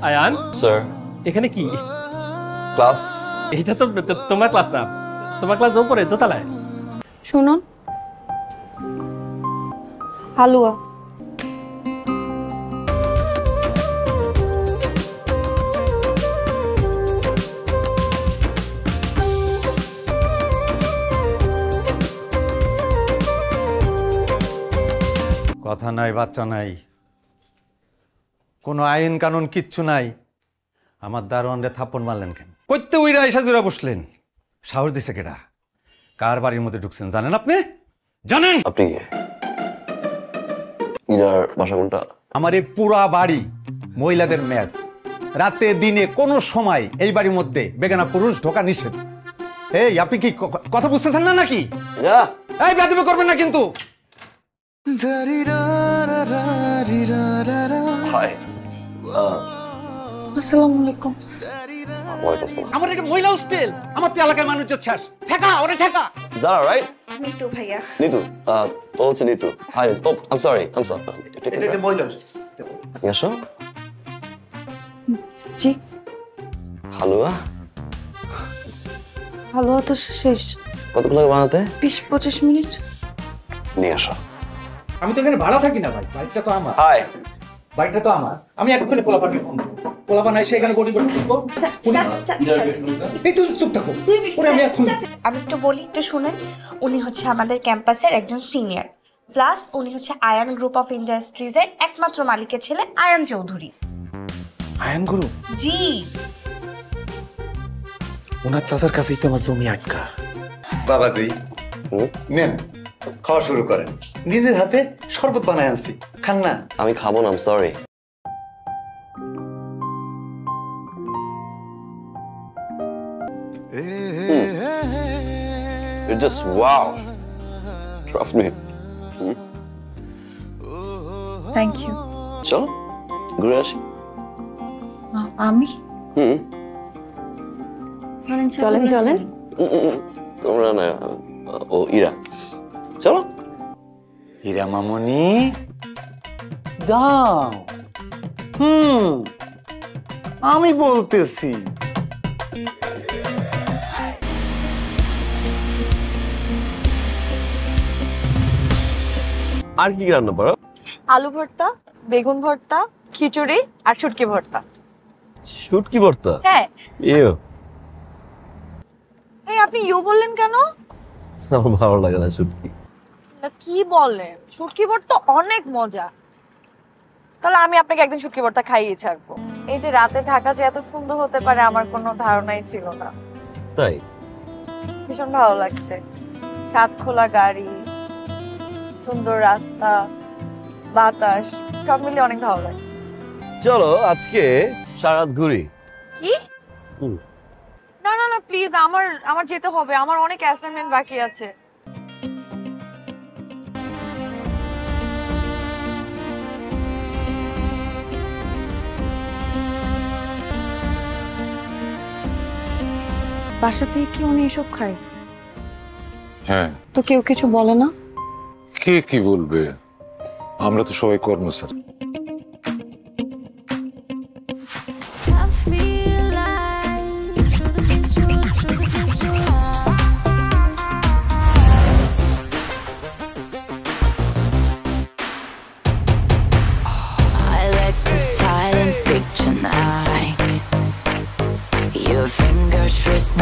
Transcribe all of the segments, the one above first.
Ayaan sir, এখানে কি class? এটা তো তোমার ক্লাস না, তোমার ক্লাস উপরে দোতলায়। শুনুন, হালুয়া। কথা নাই, বাচ্চা নাই, কোনো আইন কানুন কিচ্ছু নাই। আমার দারোয়ানরে থাপ্পড় মারলেন কেন? কইতে উইরা এসা জুড়া বসলেন? সাহস দিছে কেডা? কার বাড়ির মধ্যে ঢুকছেন জানেন আপনি? জানেন? আপনি কে? ইনার বাসা কোনটা? আমার এই পুরা বাড়ি মহিলাদের ম্যাচ। রাতে দিনে কোনো সময় এই বাড়ির মধ্যে বেগানা পুরুষ ঢোকা নিষেধ। এই আপনি কি কথা বুঝতেছেন না নাকি? এই বেয়াদবি করবেন না কিন্তু। আসসালামু আলাইকুম। আমার এটা মহিলা হোস্টেল, আমার তো এলাকার মানুষ চাস ঠেকা ওরে ঠেকা। জারা, রাইট? নিতু ভাইয়া। নিতু, ও হচ্ছে Nitu. Hi, oh I am sorry, এটা মহিলা আসো। জি। হালুয়া? হালুয়া তো শেষ। কতক্ষণ লাগে বানাতে? 20-25 মিনিট। নিয়ে আসো। আমি তো এখানে ভাড়া থাকি না ভাই, বাইকটা তো আমার। হাই, বাইকটা তো আমার। আমি এক্ষুনি পোলাপানকে ফোন করব। পোলাপান এসে এখানে বডি করে দিব। এই তুই চুপ থাকো। ওরে আমি এখন আমি একটু বলি, একটু শুনেন। উনি হচ্ছে আমাদের ক্যাম্পাসের একজন সিনিয়র, প্লাস উনি হচ্ছে আয়ান গ্রুপ অফ ইন্ডাস্ট্রিজের একমাত্র মালিকের ছেলে আয়ান চৌধুরী। আয়ান গুরু? জি। ওনার চাচার কাছেই তো আমার জমি আটকা। বাবাজি নেন, খাওয়া শুরু করেন। নিজের হাতে শরবত বানায় আনছি, খান না। আমি খাবো না, I am sorry. It's just wow. Trust me. Thank you. চলো ঘুরে আসি। আমি? চলেন চলেন। তোমরা না, ও ইরা। চলো। হীরা মামনি যাও। আমি বলতেছি। আর কি রান্না পারো? আলু ভর্তা, বেগুন ভর্তা, খিচুড়ি আর শুটকি ভর্তা। শুটকি ভর্তা? হ্যাঁ। ইউ। এই আপনি ইউ বললেন কেন? আমার ভালো লাগে না শুটকি। না কি বলেন, শুটকি ভর্তা অনেক মজা। তাহলে আমি আপনাকে একদিন শুটকি ভর্তা খাইয়ে ছাড়বো। এই যে রাতে ঢাকা যে এত সুন্দর হতে পারে আমার কোনো ধারণাই ছিল না। তাই? ভীষণ ভালো লাগছে। ছাদ খোলা গাড়ি, সুন্দর রাস্তা, বাতাস, সব মিলিয়ে অনেক ভালো লাগছে। চলো আজকে সারাত ঘুরি। কি? না না না প্লিজ, আমার যেতে হবে, আমার অনেক অ্যাসাইনমেন্ট বাকি আছে। বাসাতে কি উনি এসব খায়? হ্যাঁ। তো কেউ কিছু বলে না? কে কি বলবে, আমরা তো সবাই কর্মচারী।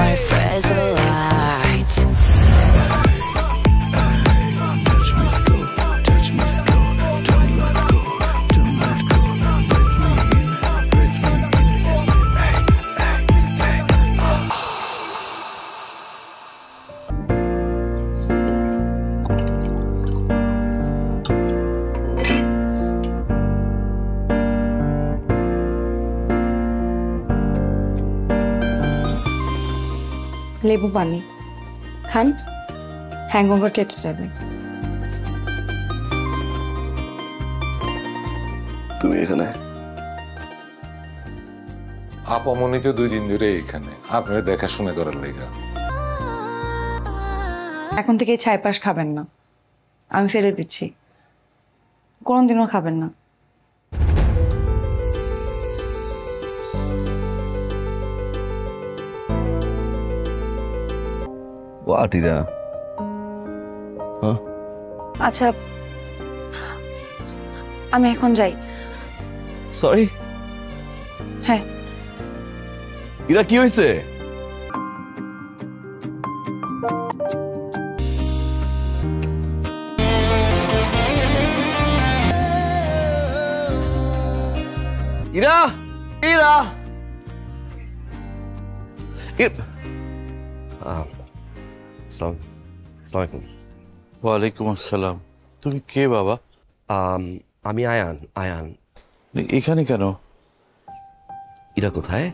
My friends alight. Touch me slow, touch me slow. Don't let go, don't let go. Breathe me in, breathe me in. Hey, hey, hey. লেবু পানি খান, হ্যাংওভার কেটে যাবে। তুমি এখানে? আপামনি তো 2 দিন ধরে এখানে, আপনার দেখাশোনা করার লেগা। এখন থেকে ছাই পাশ খাবেন না, আমি ফেলে দিচ্ছি। কোনোদিনও খাবেন না। What, Ira? আচ্ছা, আমি এখন যাই। সরি হ্যাঁ। ইরা, কি হয়েছে? ইরা, ইরা, ওয়ালাইকুম আসসালাম। তুমি কে বাবা? আমি আয়ান। আয়ান এখানে কেন? ইরা কোথায়?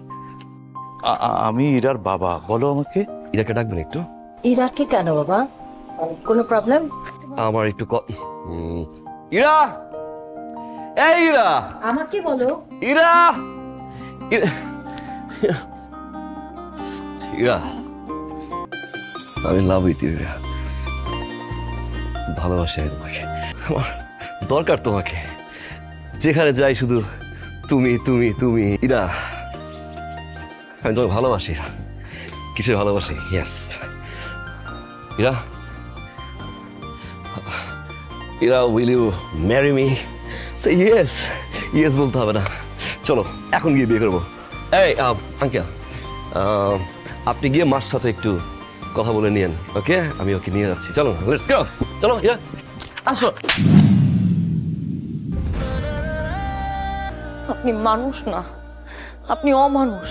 আমি ইরার বাবা। বলো আমাকে। ইরাকে ডাকবেন একটু? ইরাকে কেন বাবা? কোনো প্রবলেম? আমার একটু ইরা, এই ইরা, আমাকে বলো। ইরা, ইরা, ইরা, আমি লাভ উইথ ইউ ইরা। ভালোবাসি আমি তোমাকে, আমার দরকার তোমাকে। যেখানে যাই শুধু তুমি তুমি তুমি। ইরা, আমি তোমাকে ভালোবাসি। কিসের ভালোবাসি? Yes Ira. Ira, will you marry me? Say yes. Yes বলতে হবে না, চলো এখন গিয়ে বিয়ে করবো। এই আঙ্কেল, আপনি গিয়ে মার সাথে একটু কথা বলে নিয়েন, ওকে? আমি ওকে নিয়ে যাচ্ছি। চলো, লেটস গো। চলো ইরা, আসো। আপনি মানুষ না, আপনি অমানুষ।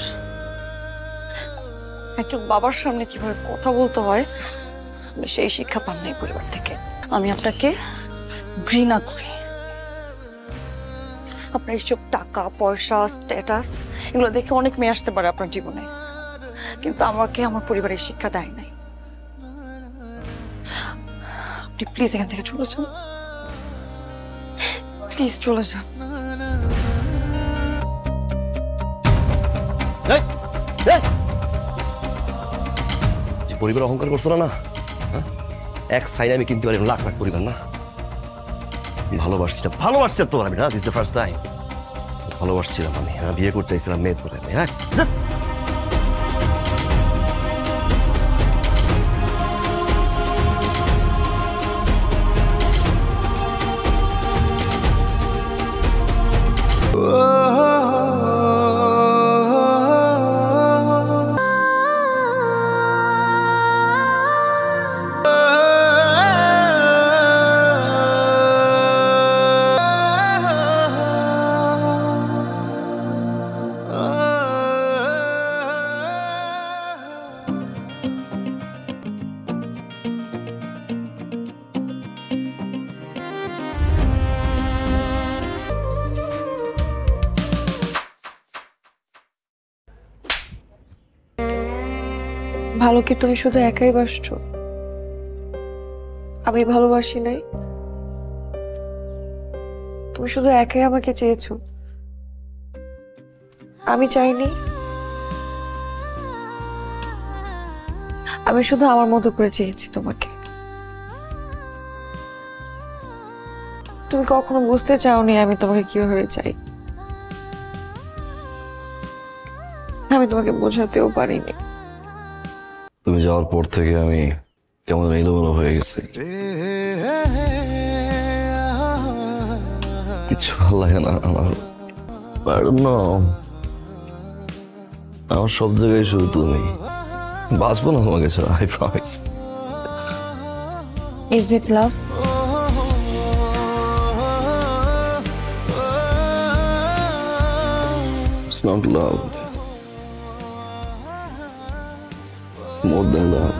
একজন বাবার সামনে কিভাবে কথা বলতে হয় আপনি সেই শিক্ষা পান নাই পরিবার থেকে। আমি আপনাকে ঘৃণা করি। আপনার এইসব টাকা পয়সা স্ট্যাটাস এগুলো দেখে অনেক মেয়ে আসতে পারে আপনার জীবনে, কিন্তু আমাকে আমার পরিবারের শিক্ষা দেয় নাই। আপনি প্লিজ এখান থেকে চলে যান, প্লিজ চলে যান। পরিবার অহংকার করছো না? এক সাইডে আমি কিনতে পারি লাখ লাখ পরিবার না? ভালোবাসছিলাম, ভালোবাসছিলাম তোমার আমি না। দিস দ্য ফার্স্ট টাইম ভালোবাসছিলাম আমি। বিয়ে করতে চাইছিলাম মেয়ে করে আমি। হ্যাঁ, ভালো কি তুমি শুধু একাই বাসছো? আমি ভালোবাসি নাই? তুমি শুধু একাই আমাকে চেয়েছো, আমি চাইনি? আমি শুধু আমার মতো করে চেয়েছি তোমাকে। তুমি কখনো বুঝতে চাওনি আমি তোমাকে কিভাবে চাই। আমি তোমাকে বোঝাতেও পারিনি। তুমি যাওয়ার পর থেকে আমি কেমন এলোমেলো হয়ে গেছি, কিছু ভালো লাগে না আমার। আমার সব জায়গায় শুধু তুমি। বাঁচবো না তোমাকে ছাড়া, I promise. Is it love? It's not love. More than love.